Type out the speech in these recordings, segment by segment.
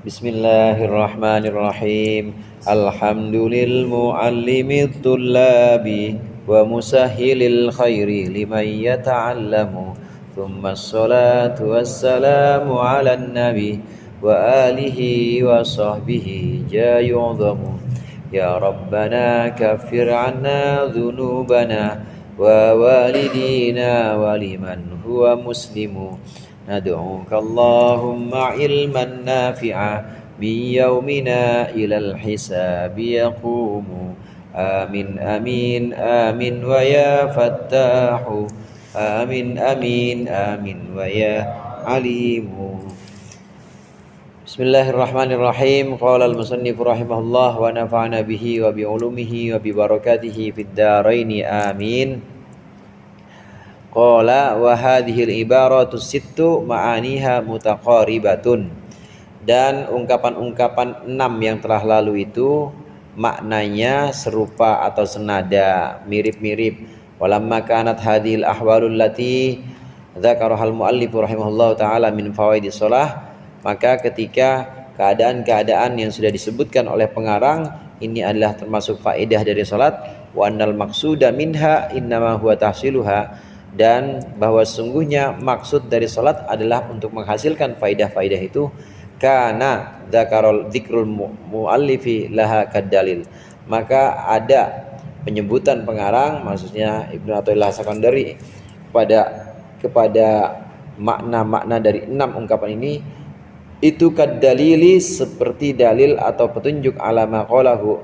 Bismillahirrahmanirrahim. Alhamdulil muallimit tullabi wa musahhilil khairi liman yata'allamu. Thumma assalatu wassalamu ala nabi wa alihi wa sahbihi jayu'zamu. Ya Rabbana kaffir anna dhunubana wa walidina wa liman huwa muslimu. ندعوك اللهم علما نافعا من يومنا إلى الحساب يقوم آمين آمين آمين ويا فتاح آمين آمين آمين ويا عليم. Bismillahirrahmanirrahim. Qala al-musannif rahimahullah wa nafa'ana bihi wa bi ulumihi wa bi barakatihi fid dharain amin. Qala wa hadhil ibaratu sittu ma'aniha mutaqaribatun. Dan ungkapan-ungkapan 6 yang telah lalu itu maknanya serupa atau senada, mirip-mirip. Walamma kanat hadhil ahwalul lati dzakarahal muallif rahimahullahu taala min fawaidis shalah, maka ketika keadaan-keadaan yang sudah disebutkan oleh pengarang ini adalah termasuk faedah dari salat, wa annal maqsuda minha innama huwa tahsiluha, dan bahwa sungguhnya maksud dari salat adalah untuk menghasilkan faidah-faidah itu. Kana dzakarul dzikrul muallifi laha kadalil, maka ada penyebutan pengarang, maksudnya Ibnu Athaillah Sakandari kepada makna-makna dari 6 ungkapan ini itu kadalili, seperti dalil atau petunjuk ala maqalahu,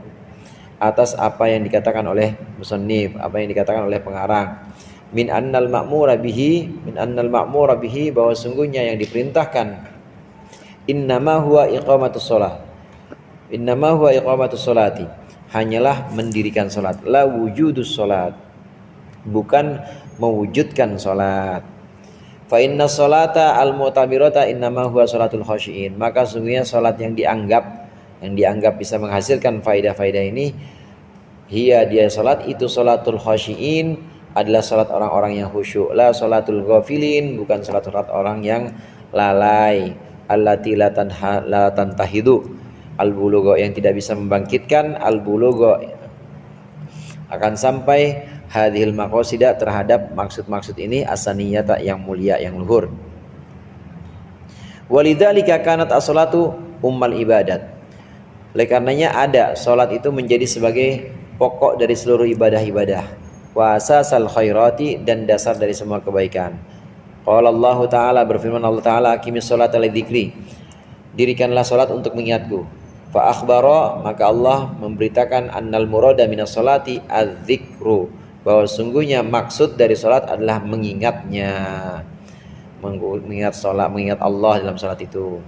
atas apa yang dikatakan oleh musannif, apa yang dikatakan oleh pengarang. Min annal ma'mura bihi, bahwa sungguhnya yang diperintahkan innama huwa iqamatus sholati, hanyalah mendirikan salat, la wujudus salat, bukan mewujudkan salat. Fa inna sholata al-mu'tabirata innama huwa sholatul khashiin, maka sungguhnya salat yang dianggap bisa menghasilkan faidah-faidah ini, dia salat itu sholatul khashiin, adalah salat orang-orang yang khusyuk. La sholatul ghafilin, bukan salat orang yang lalai. Allati la tantahidu al-bulugha, yang tidak bisa membangkitkan al-bulugha, akan sampai hadhil maqasida, terhadap maksud-maksud ini, asaniyata, yang mulia, yang luhur. Walidzalika kanat as-salatu ummal ibadat, oleh karenanya ada salat itu menjadi sebagai pokok dari seluruh ibadah-ibadah. Wa asasal khairati, dan dasar dari semua kebaikan. Qala Allah Ta'ala, berfirman Allah Ta'ala, aqimis sholata lidzikri, dirikanlah salat untuk mengingatku. Fa akhbara, maka Allah memberitakan annal murada minas sholati adz-dzikru, bahwa sungguhnya maksud dari salat adalah mengingatnya, mengingat salat, mengingat Allah dalam salat itu.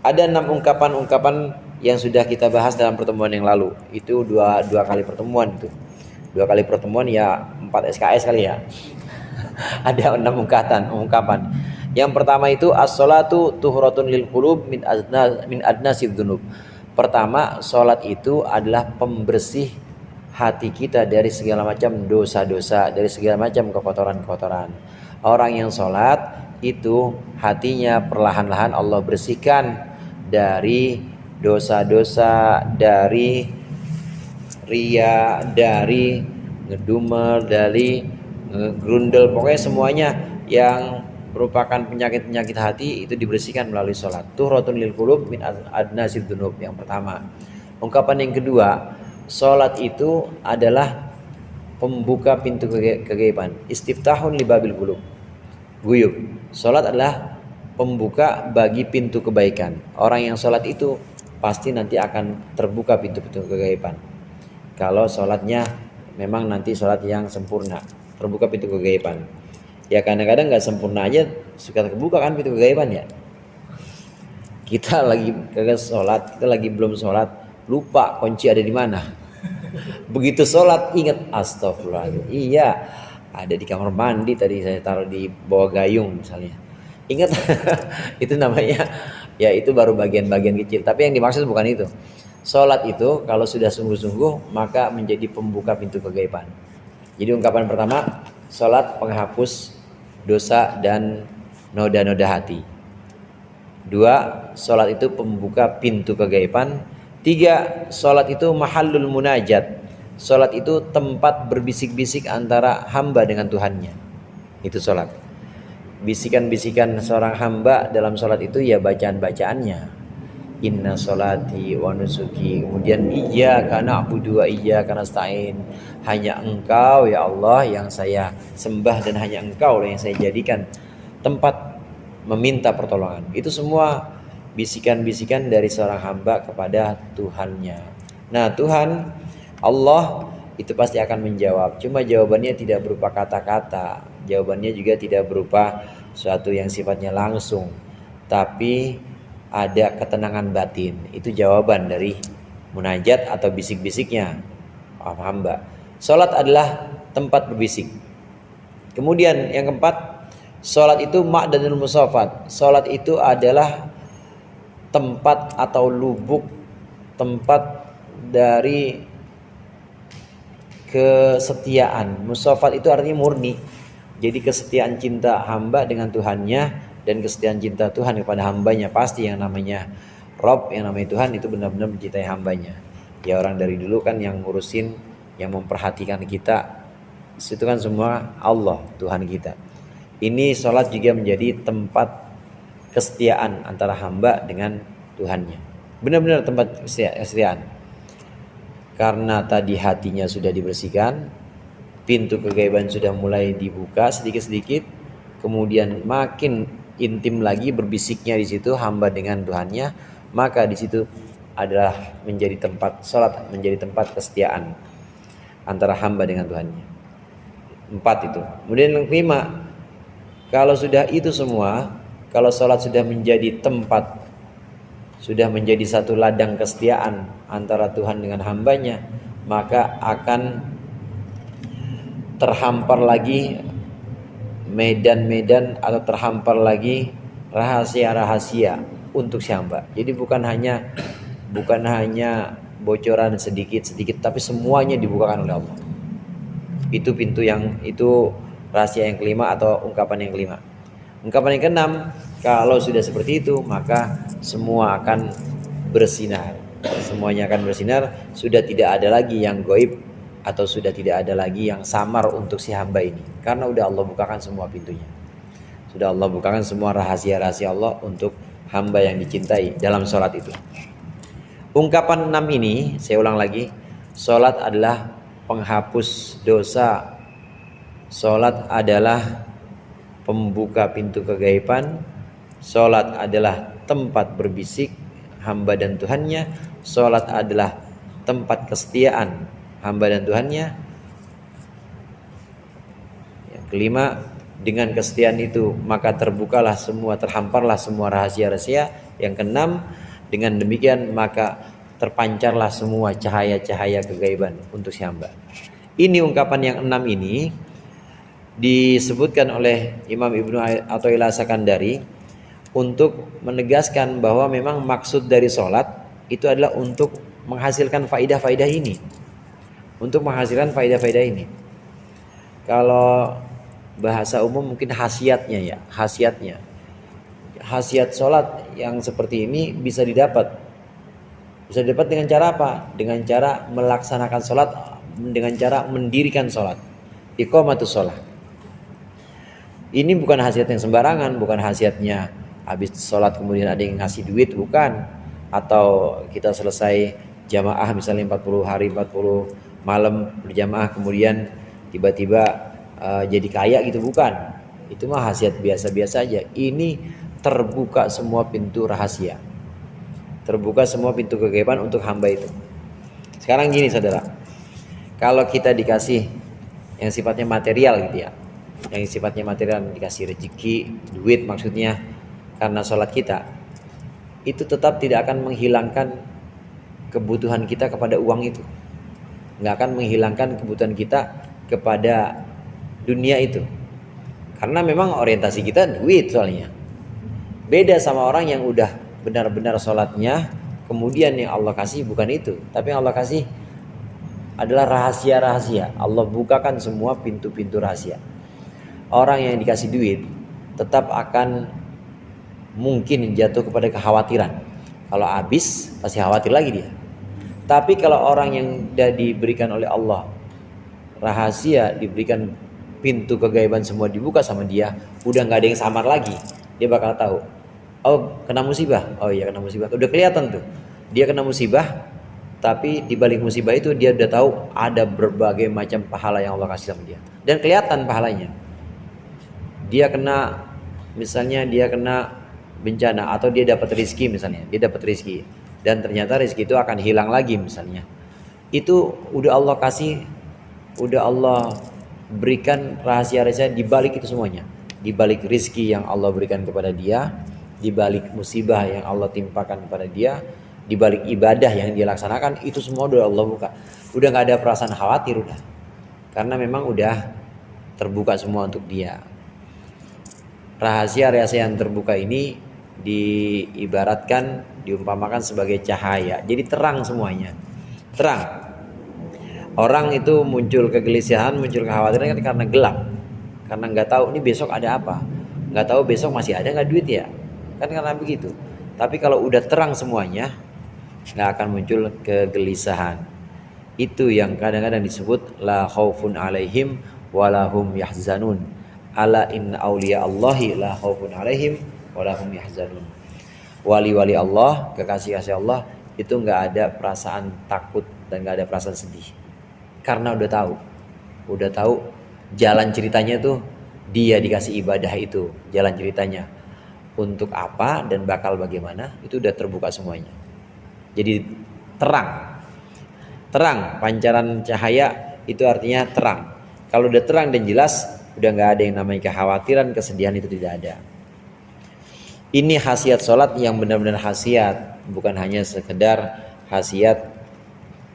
Ada 6 ungkapan-ungkapan yang sudah kita bahas dalam pertemuan yang lalu. Itu dua kali pertemuan itu. 2 kali pertemuan ya 4 SKS kali ya. Ada 6 ungkapan. Yang pertama itu as-sholatu tuhratun lil qulub min adnasid dzunub. Pertama, salat itu adalah pembersih hati kita dari segala macam dosa-dosa, dari segala macam kekotoran-kekotoran. Orang yang salat itu hatinya perlahan-lahan Allah bersihkan dari dosa-dosa, dari ria, dari ngedumer, dari ngegrundel, pokoknya semuanya yang merupakan penyakit-penyakit hati itu dibersihkan melalui salat. Tuhratun lil qulub min adnasid dzunub, yang pertama. Ungkapan yang kedua, salat itu adalah pembuka pintu kegaiban. Istiftahun li babil qulub. Guyub. Salat adalah pembuka bagi pintu kebaikan. Orang yang salat itu pasti nanti akan terbuka pintu-pintu kegaiban. Kalau sholatnya memang nanti sholat yang sempurna, terbuka pintu kegaiban. Ya kadang-kadang nggak sempurna aja suka terbuka kan pintu kegaiban ya. Kita lagi kagak sholat, kita lagi belum sholat, lupa kunci ada di mana. Begitu sholat ingat, astagfirullahaladzim, iya ada di kamar mandi tadi, saya taruh di bawah gayung misalnya. Ingat, itu namanya, ya itu baru bagian-bagian kecil. Tapi yang dimaksud bukan itu. Salat itu kalau sudah sungguh-sungguh maka menjadi pembuka pintu kegaiban. Jadi ungkapan pertama, salat penghapus dosa dan noda-noda hati. 2, sholat itu pembuka pintu kegaiban. 3, sholat itu mahallul munajat. Sholat itu tempat berbisik-bisik antara hamba dengan Tuhannya. Itu sholat. Bisikan-bisikan seorang hamba dalam sholat itu ya bacaan-bacaannya. Inna sholati wa nusuki, kemudian iyyaka na'budu wa iyyaka nasta'in, hanya Engkau ya Allah yang saya sembah dan hanya Engkau yang saya jadikan tempat meminta pertolongan. Itu semua bisikan-bisikan dari seorang hamba kepada Tuhannya. Nah, Tuhan Allah itu pasti akan menjawab. Cuma jawabannya tidak berupa kata-kata, jawabannya juga tidak berupa suatu yang sifatnya langsung, tapi ada ketenangan batin. Itu jawaban dari munajat atau bisik-bisiknya hamba. Salat adalah tempat berbisik. Kemudian yang keempat, salat itu ma'danul musafat. Salat itu adalah tempat atau lubuk, tempat dari kesetiaan. Musafat itu artinya murni. Jadi kesetiaan cinta hamba dengan Tuhannya dan kesetiaan cinta Tuhan kepada hambanya. Pasti yang namanya Rob, yang namanya Tuhan itu benar-benar mencintai hambanya. Ya orang dari dulu kan yang ngurusin, yang memperhatikan kita, itu kan semua Allah, Tuhan kita. Ini sholat juga menjadi tempat kesetiaan antara hamba dengan Tuhannya. Benar-benar tempat kesetiaan. Karena tadi hatinya sudah dibersihkan, pintu kegaiban sudah mulai dibuka sedikit-sedikit, kemudian makin intim lagi berbisiknya di situ hamba dengan Tuhannya, maka di situ adalah menjadi tempat salat, menjadi tempat kesetiaan antara hamba dengan Tuhannya. 4 itu. Kemudian yang kelima, kalau sudah itu semua, kalau salat sudah menjadi tempat, sudah menjadi satu ladang kesetiaan antara Tuhan dengan hambanya, maka akan terhampar lagi medan-medan atau terhampar lagi rahasia-rahasia untuk si hamba. Jadi bukan hanya bocoran sedikit-sedikit, tapi semuanya dibukakan oleh Allah. Itu pintu yang itu rahasia yang kelima atau ungkapan yang kelima. Ungkapan yang keenam, kalau sudah seperti itu maka semua akan bersinar. Semuanya akan bersinar, sudah tidak ada lagi yang gaib atau sudah tidak ada lagi yang samar untuk si hamba ini, karena udah Allah bukakan semua pintunya. Sudah Allah bukakan semua rahasia-rahasia Allah untuk hamba yang dicintai dalam sholat itu. Ungkapan 6 ini, saya ulang lagi, sholat adalah penghapus dosa, sholat adalah pembuka pintu kegaiban, sholat adalah tempat berbisik hamba dan Tuhannya, sholat adalah tempat kesetiaan hamba dan Tuhannya. Yang kelima, dengan kesetiaan itu maka terbukalah semua, terhamparlah semua rahasia-rahasia. Yang keenam, dengan demikian maka terpancarlah semua cahaya-cahaya kegaiban untuk si hamba. Ini ungkapan yang 6 ini disebutkan oleh Imam Ibnu Athaillah Sakandari untuk menegaskan bahwa memang maksud dari sholat itu adalah untuk menghasilkan faidah-faidah ini. Untuk menghasilkan faidah-faidah ini. Kalau bahasa umum mungkin khasiatnya ya, khasiatnya. Khasiat sholat yang seperti ini bisa didapat. Bisa didapat dengan cara apa? Dengan cara melaksanakan sholat, dengan cara mendirikan sholat. Iqamatus sholat. Ini bukan khasiat yang sembarangan, bukan khasiatnya habis sholat kemudian ada yang ngasih duit, bukan. Atau kita selesai jamaah misalnya 40 hari 40 malam berjamaah kemudian tiba-tiba jadi kaya gitu, bukan. Itu mah khasiat biasa-biasa aja. Ini terbuka semua pintu rahasia, terbuka semua pintu kegaiban untuk hamba itu. Sekarang gini saudara, kalau kita dikasih yang sifatnya material gitu ya, yang sifatnya material, dikasih rezeki, duit maksudnya, karena sholat kita, itu tetap tidak akan menghilangkan kebutuhan kita kepada uang itu, nggak akan menghilangkan kebutuhan kita kepada dunia itu, karena memang orientasi kita duit soalnya. Beda sama orang yang udah benar-benar sholatnya, kemudian yang Allah kasih bukan itu, tapi yang Allah kasih adalah rahasia-rahasia. Allah bukakan semua pintu-pintu rahasia. Orang yang dikasih duit tetap akan mungkin jatuh kepada kekhawatiran. Kalau habis pasti khawatir lagi dia. Tapi kalau orang yang sudah diberikan oleh Allah rahasia, diberikan pintu kegaiban semua dibuka sama dia, udah nggak ada yang samar lagi. Dia bakal tahu, oh kena musibah, oh iya kena musibah, udah kelihatan tuh dia kena musibah. Tapi di balik musibah itu dia udah tahu ada berbagai macam pahala yang Allah kasih sama dia, dan kelihatan pahalanya. Dia kena, misalnya dia kena bencana, atau dia dapat rezeki, misalnya dia dapat rezeki dan ternyata rezeki itu akan hilang lagi misalnya, itu udah Allah kasih, udah Allah berikan rahasia-rahasia di balik itu semuanya, di balik rezeki yang Allah berikan kepada dia, di balik musibah yang Allah timpakan kepada dia, di balik ibadah yang dia laksanakan, itu semua udah Allah buka. Udah nggak ada perasaan khawatir udah, karena memang udah terbuka semua untuk dia. Rahasia-rahasia yang terbuka ini diibaratkan, diumpamakan sebagai cahaya. Jadi terang semuanya, terang. Orang itu muncul kegelisahan, muncul kekhawatiran kan karena gelap, karena nggak tahu ini besok ada apa, nggak tahu besok masih ada nggak duit ya, kan karena begitu. Tapi kalau udah terang semuanya, nggak akan muncul kegelisahan. Itu yang kadang-kadang disebut la khaufun alaihim walahum yahzanun. Ala inna awliya Allahi la khaufun alaihim walahum yahzanun. Wali-wali Allah, kekasih-kasih Allah itu nggak ada perasaan takut dan nggak ada perasaan sedih, karena udah tahu jalan ceritanya tuh dia dikasih ibadah itu, jalan ceritanya untuk apa dan bakal bagaimana itu udah terbuka semuanya. Jadi terang pancaran cahaya itu artinya terang. Kalau udah terang dan jelas, udah nggak ada yang namanya kekhawatiran, kesedihan, itu tidak ada. Ini khasiat sholat yang benar-benar khasiat, bukan hanya sekedar khasiat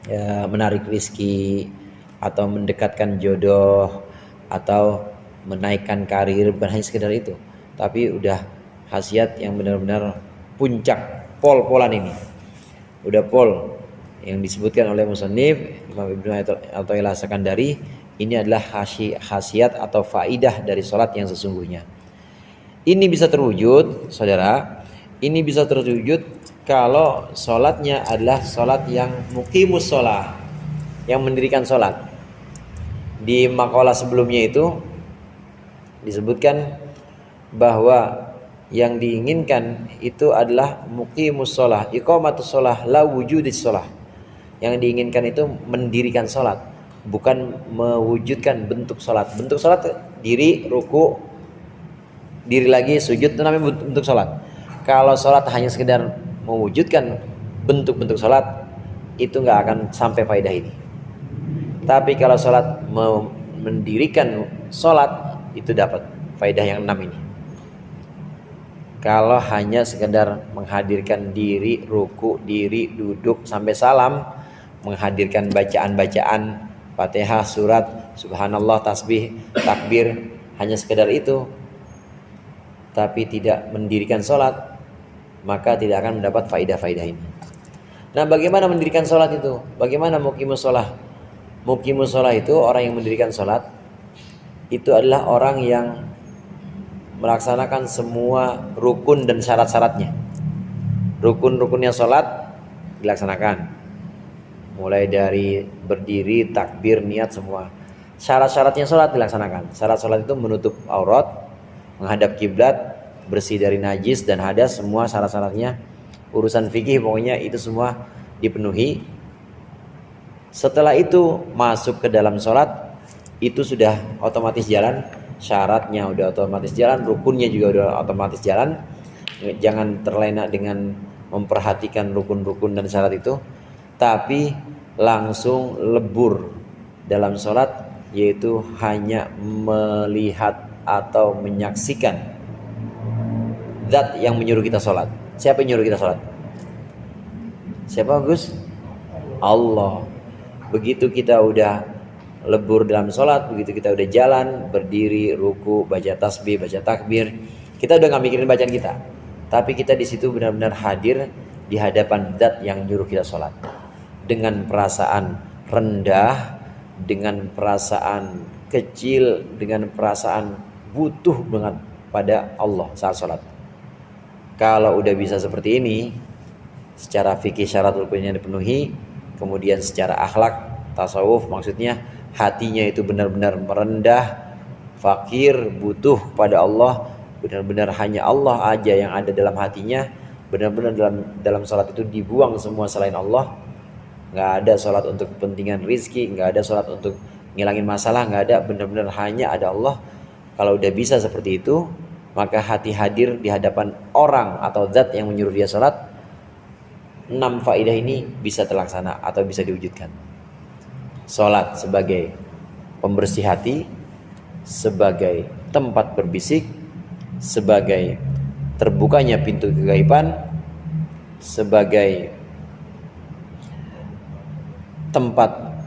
ya, menarik rizki atau mendekatkan jodoh atau menaikkan karir, bukan hanya sekedar itu, tapi udah khasiat yang benar-benar puncak, pol-polan ini. Udah pol yang disebutkan oleh musannif Imam Ibnu Athaillah Sakandari, ini adalah khasiat atau faidah dari sholat yang sesungguhnya. Ini bisa terwujud, saudara, ini bisa terwujud kalau sholatnya adalah sholat yang muqimus sholat, yang mendirikan sholat. Di makalah sebelumnya itu disebutkan bahwa yang diinginkan itu adalah muqimus sholat, iqamatus sholat, la wujudis sholat. Yang diinginkan itu mendirikan sholat, bukan mewujudkan bentuk sholat. Bentuk sholat diri, ruku, diri lagi, sujud, itu namanya bentuk sholat. Kalau sholat hanya sekedar mewujudkan bentuk-bentuk sholat, itu nggak akan sampai faedah ini. Tapi kalau sholat mendirikan sholat, itu dapat faedah yang 6 ini. Kalau hanya sekedar menghadirkan diri, ruku, diri, duduk, sampai salam, menghadirkan bacaan-bacaan Fatihah, surat, subhanallah, tasbih, takbir, hanya sekedar itu, tapi tidak mendirikan sholat, maka tidak akan mendapat faidah-faidah ini. Nah, bagaimana mendirikan sholat itu? Bagaimana muqimus sholat? Muqimus sholat itu orang yang mendirikan sholat, itu adalah orang yang melaksanakan semua rukun dan syarat-syaratnya. Rukun-rukunnya sholat dilaksanakan, mulai dari berdiri, takbir, niat, semua. Syarat-syaratnya sholat dilaksanakan. Syarat sholat itu menutup aurat, menghadap kiblat, bersih dari najis dan hadas, semua syarat-syaratnya. Urusan fikih pokoknya itu semua dipenuhi. Setelah itu masuk ke dalam sholat, itu sudah otomatis jalan. Syaratnya udah otomatis jalan, rukunnya juga udah otomatis jalan. Jangan terlena dengan memperhatikan rukun-rukun dan syarat itu, tapi langsung lebur dalam sholat, yaitu hanya melihat atau menyaksikan zat yang menyuruh kita sholat. Siapa yang menyuruh kita sholat? Siapa, Gus? Allah. Begitu kita udah lebur dalam sholat, begitu kita udah jalan, berdiri, ruku, baca tasbih, baca takbir, kita udah gak mikirin bacaan kita, tapi kita di situ benar-benar hadir di hadapan zat yang nyuruh kita sholat, dengan perasaan rendah, dengan perasaan kecil, dengan perasaan butuh dengan pada Allah saat sholat. Kalau udah bisa seperti ini, secara fikih syarat rukunnya dipenuhi, kemudian secara akhlak tasawuf, maksudnya hatinya itu benar-benar merendah, fakir, butuh pada Allah, benar-benar hanya Allah aja yang ada dalam hatinya, benar-benar dalam salat itu dibuang semua selain Allah. Nggak ada salat untuk kepentingan rizki, nggak ada salat untuk ngilangin masalah, nggak ada, benar-benar hanya ada Allah. Kalau udah bisa seperti itu, maka hati hadir di hadapan orang atau zat yang menyuruh dia salat. 6 faedah ini bisa terlaksana atau bisa diwujudkan. Salat sebagai pembersih hati, sebagai tempat berbisik, sebagai terbukanya pintu kegaiban, sebagai tempat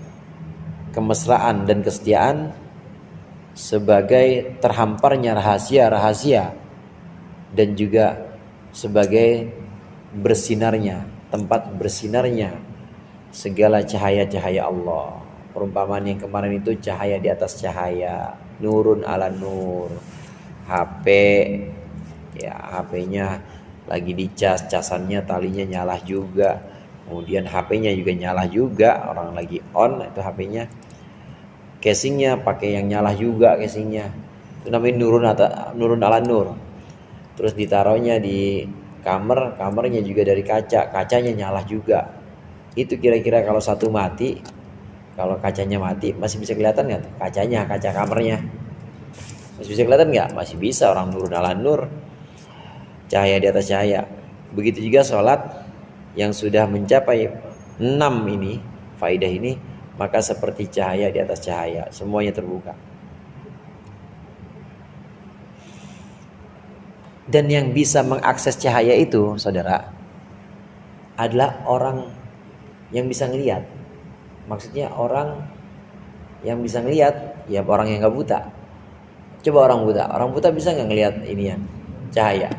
kemesraan dan kesetiaan, sebagai terhamparnya rahasia-rahasia, dan juga sebagai bersinarnya, tempat bersinarnya segala cahaya-cahaya Allah. Perumpamaan yang kemarin itu cahaya di atas cahaya, nurun ala nur. HP, ya HP-nya lagi dicas, casannya talinya nyala juga, kemudian HP-nya juga nyala juga, orang lagi on itu HP-nya, casingnya pakai yang nyala juga casingnya, itu namanya nurun ala nur. Terus ditaruhnya di kamarnya juga dari kaca, kacanya nyala juga. Itu kira-kira kalau satu mati, kalau kacanya mati masih bisa kelihatan nggak tuh kacanya, kaca kamarnya masih bisa kelihatan nggak? Masih bisa, orang nurun ala nur, cahaya di atas cahaya. Begitu juga sholat yang sudah mencapai 6 ini, faidah ini, maka seperti cahaya di atas cahaya, semuanya terbuka. Dan yang bisa mengakses cahaya itu, saudara, adalah orang yang bisa ngelihat. Maksudnya orang yang bisa ngelihat, ya orang yang nggak buta. Coba orang buta bisa nggak ngelihat ini ya, cahaya?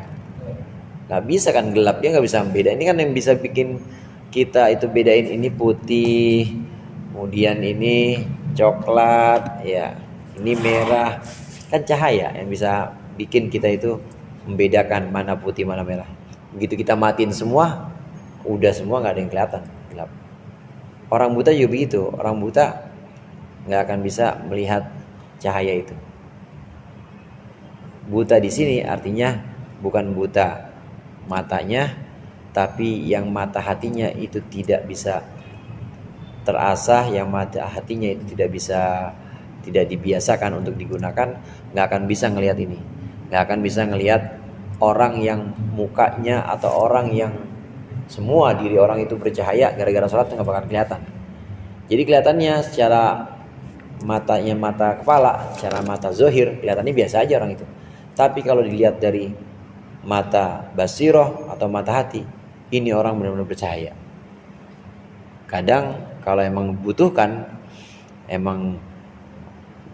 Nggak bisa kan, gelap, dia nggak bisa beda. Ini kan yang bisa bikin kita itu bedain ini putih, kemudian ini coklat, ya ini merah, kan cahaya yang bisa bikin kita itu membedakan mana putih mana merah. Begitu kita matiin semua, udah semua nggak ada yang kelihatan, gelap. Orang buta juga begitu, orang buta nggak akan bisa melihat cahaya itu. Buta di sini artinya bukan buta matanya, tapi yang mata hatinya itu tidak bisa terasah, yang mata hatinya itu tidak dibiasakan untuk digunakan, nggak akan bisa ngelihat ini, nggak akan bisa ngelihat orang yang mukanya atau orang yang semua diri orang itu bercahaya gara-gara sholat, nggak bakal kelihatan. Jadi kelihatannya secara matanya mata kepala, secara mata zohir kelihatannya biasa aja orang itu. Tapi kalau dilihat dari mata basiroh atau mata hati, ini orang benar-benar bercahaya. Kadang kalau emang butuhkan, emang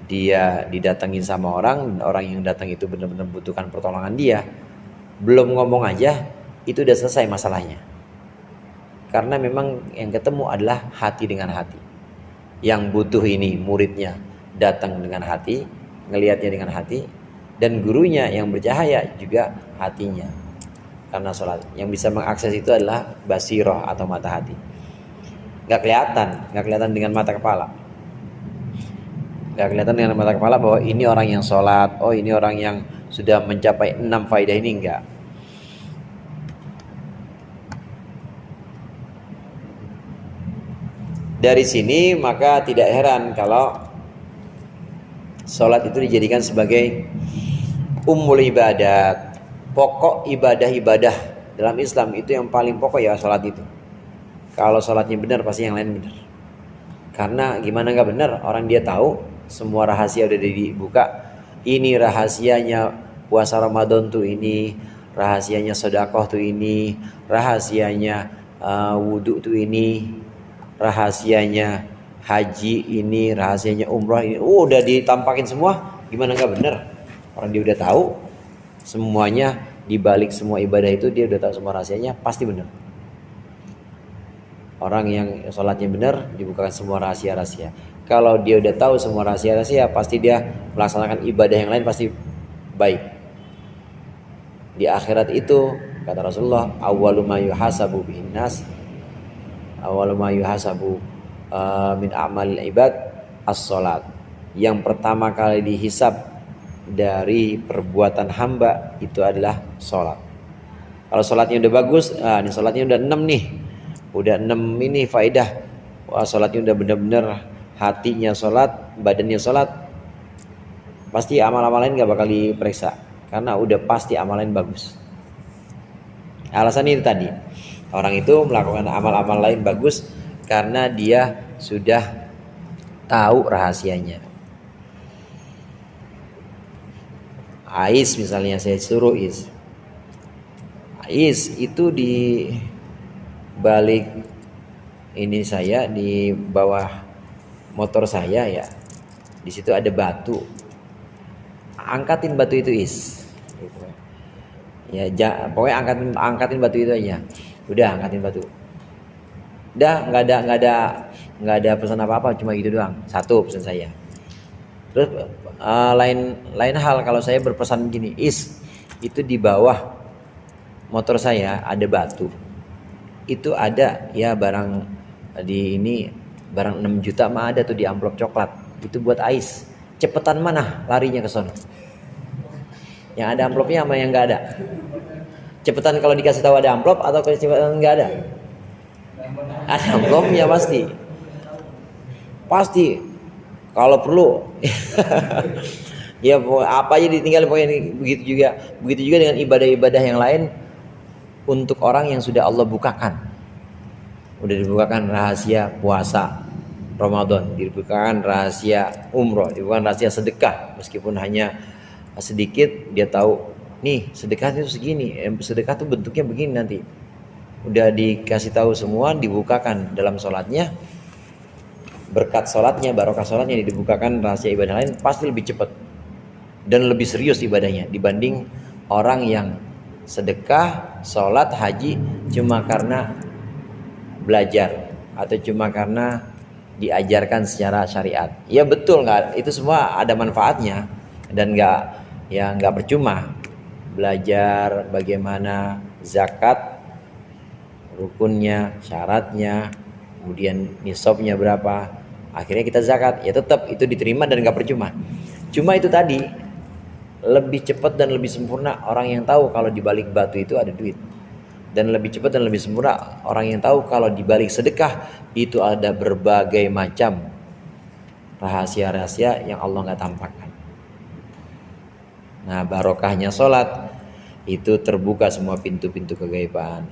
dia didatengin sama orang yang datang itu benar-benar butuhkan pertolongan dia, belum ngomong aja itu udah selesai masalahnya. Karena memang yang ketemu adalah hati dengan hati. Yang butuh ini muridnya datang dengan hati, ngelihatnya dengan hati, dan gurunya yang bercahaya juga hatinya. Karena sholat yang bisa mengakses itu adalah basiroh atau mata hati. Gak kelihatan dengan mata kepala. Gak kelihatan dengan mata kepala bahwa ini orang yang sholat, oh ini orang yang sudah mencapai 6 faidah ini, enggak. Dari sini maka tidak heran kalau sholat itu dijadikan sebagai ummul ibadat, pokok ibadah-ibadah dalam Islam. Itu yang paling pokok ya sholat itu. Kalau sholatnya benar pasti yang lain benar. Karena gimana nggak benar, orang dia tahu semua rahasia udah dibuka. Ini rahasianya puasa Ramadan tuh ini, rahasianya sedekah tuh ini, rahasianya wudhu tuh ini, rahasianya haji ini, rahasianya umrah ini. Udah ditampakin semua, gimana nggak benar? Orang dia udah tahu semuanya, dibalik semua ibadah itu dia udah tahu semua rahasianya, pasti benar. Orang yang sholatnya benar dibukakan semua rahasia-rahasia. Kalau dia udah tahu semua rahasia-rahasia, pasti dia melaksanakan ibadah yang lain pasti baik. Di akhirat itu Kata Rasulullah, awwalu ma yuhasabu bihin nas, awwalu ma yuhasabu min amal ibad as-salat. Yang pertama kali dihisab dari perbuatan hamba itu adalah salat. Kalau salatnya udah bagus, ini salatnya udah 6 nih. Udah 6 ini faedah. Wah, salatnya udah benar-benar hatinya salat, badannya salat. Pasti amal-amal lain gak bakal diperiksa karena udah pasti amal lain bagus. Alasan itu tadi, orang itu melakukan amal-amal lain bagus karena dia sudah tahu rahasianya. Ais misalnya, saya suruh Ais itu di balik ini saya, di bawah motor saya ya, di situ ada batu, angkatin batu itu Is gitu. Ya pokoknya angkatin batu itu aja. Udah, angkatin batu. Udah, nggak ada pesan apa-apa, cuma gitu doang. Satu pesan saya. Terus lain hal kalau saya berpesan gini, Is, itu di bawah motor saya ada batu. Itu ada ya barang di ini, barang 6 juta mah ada tuh di amplop coklat. Itu buat Ais. Cepetan mana larinya ke sono? Yang ada amplopnya sama yang nggak ada? Cepetan kalau dikasih tahu ada amplop atau cepetan nggak ada? Ada amplopnya pasti. Pasti. Kalau perlu, ya apa aja ditinggal pokoknya. Begitu juga dengan ibadah-ibadah yang lain untuk orang yang sudah Allah bukakan. Udah dibukakan rahasia puasa Ramadan, dibukakan rahasia umroh, dibukakan rahasia sedekah, meskipun hanya sedikit, dia tahu nih sedekah itu segini, sedekah itu bentuknya begini nanti. Udah dikasih tahu semua, dibukakan dalam sholatnya, berkat sholatnya, barokah sholatnya, dibukakan rahasia ibadah lain, pasti lebih cepat dan lebih serius ibadahnya dibanding orang yang sedekah, sholat, haji cuma karena belajar atau cuma karena diajarkan secara syariat. Ya betul, nggak, itu semua ada manfaatnya dan nggak percuma belajar bagaimana zakat, rukunnya, syaratnya, kemudian nisabnya berapa, akhirnya kita zakat, ya tetap itu diterima dan nggak percuma. Cuma itu tadi, lebih cepat dan lebih sempurna orang yang tahu kalau di balik batu itu ada duit, dan lebih cepat dan lebih sempurna orang yang tahu kalau di balik sedekah itu ada berbagai macam rahasia-rahasia yang Allah nggak tampakkan. Nah, barokahnya sholat itu terbuka semua pintu-pintu kegaiban.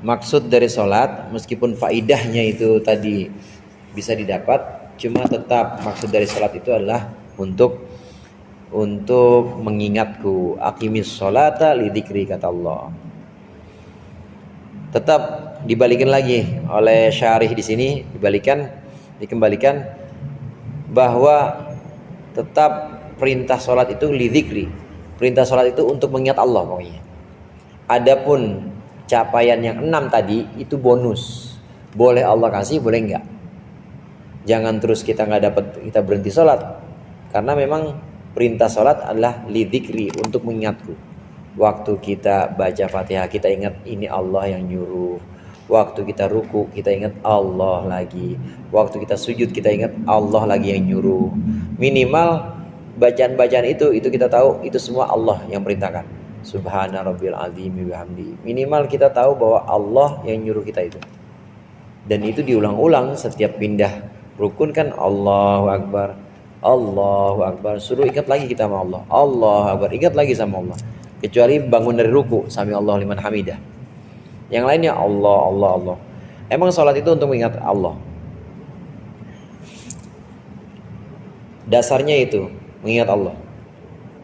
Maksud dari sholat, meskipun faidahnya itu tadi bisa didapat, cuma tetap maksud dari sholat itu adalah untuk mengingatku, aqimis sholata lidzikri, kata Allah. Tetap dibalikin lagi oleh syarih di sini, dikembalikan bahwa tetap perintah sholat itu lidzikri, perintah sholat itu untuk mengingat Allah pokoknya. Adapun capaian yang 6 tadi itu bonus, boleh Allah kasih, boleh enggak. Jangan terus kita nggak dapat kita berhenti sholat, karena memang perintah sholat adalah lidzikri, untuk mengingatku. Waktu kita baca Fatihah kita ingat ini Allah yang nyuruh, waktu kita ruku kita ingat Allah lagi, waktu kita sujud kita ingat Allah lagi yang nyuruh. Minimal bacaan-bacaan itu kita tahu itu semua Allah yang perintahkan. Subhana rabbil azim bihamdi. Minimal kita tahu bahwa Allah yang nyuruh kita itu. Dan itu diulang-ulang setiap pindah rukun kan, Allahu Akbar, Allahu Akbar. Suruh ingat lagi kita sama Allah, Allahu Akbar, ingat lagi sama Allah. Kecuali bangun dari ruku, sami Allah liman hamidah. Yang lainnya Allah, Allah, Allah. Emang sholat itu untuk mengingat Allah. Dasarnya itu mengingat Allah.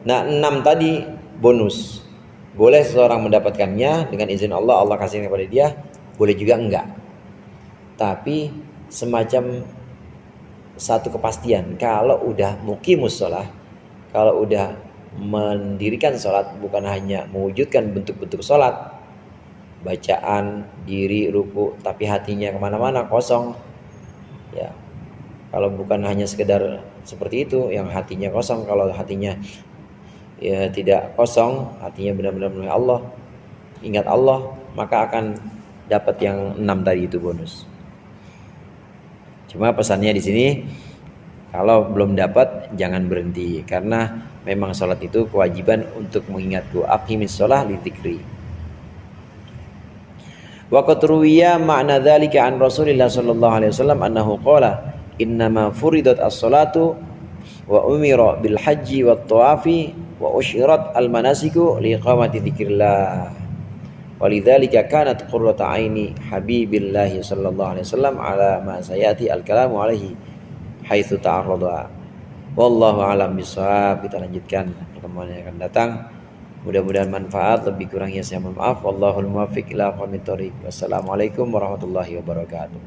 Nah, 6 tadi bonus. Boleh seseorang mendapatkannya dengan izin Allah, Allah kasihnya kepada dia. Boleh juga enggak. Tapi semacam satu kepastian, kalau udah muqimus sholat, kalau udah mendirikan sholat, bukan hanya mewujudkan bentuk-bentuk sholat, bacaan, diri, ruku, tapi hatinya kemana-mana kosong, ya Kalau bukan hanya sekedar seperti itu, yang hatinya kosong, kalau hatinya ya tidak kosong, hatinya benar-benar mengenai Allah, ingat Allah, maka akan dapat yang 6 tadi itu bonus. Cuma pesannya di sini, kalau belum dapat jangan berhenti, karena memang sholat itu kewajiban untuk mengingatku. Aqimis sholah li dzikri. Wa qad ruwiya ma'na dzalika an Rasulillah sallallahu alaihi wasallam annahu qala innama furidat as-salatu wa umira bil haji wat tawafi wa usyirat al manasiku li iqamati dzikrillah. Walidzalika kanat qurratu aini habibillahi sallallahu alaihi wasallam ala ma sayati al kalamu alaihi haitsu ta'arrada. Wallahu a'lam bishawab. Kita lanjutkan pertemuan yang akan datang. Mudah-mudahan manfaat, lebih kurangnya saya mohon maaf. Wallahul muwaffiq ila aqwamit thoriq. Wassalamualaikum warahmatullahi wabarakatuh.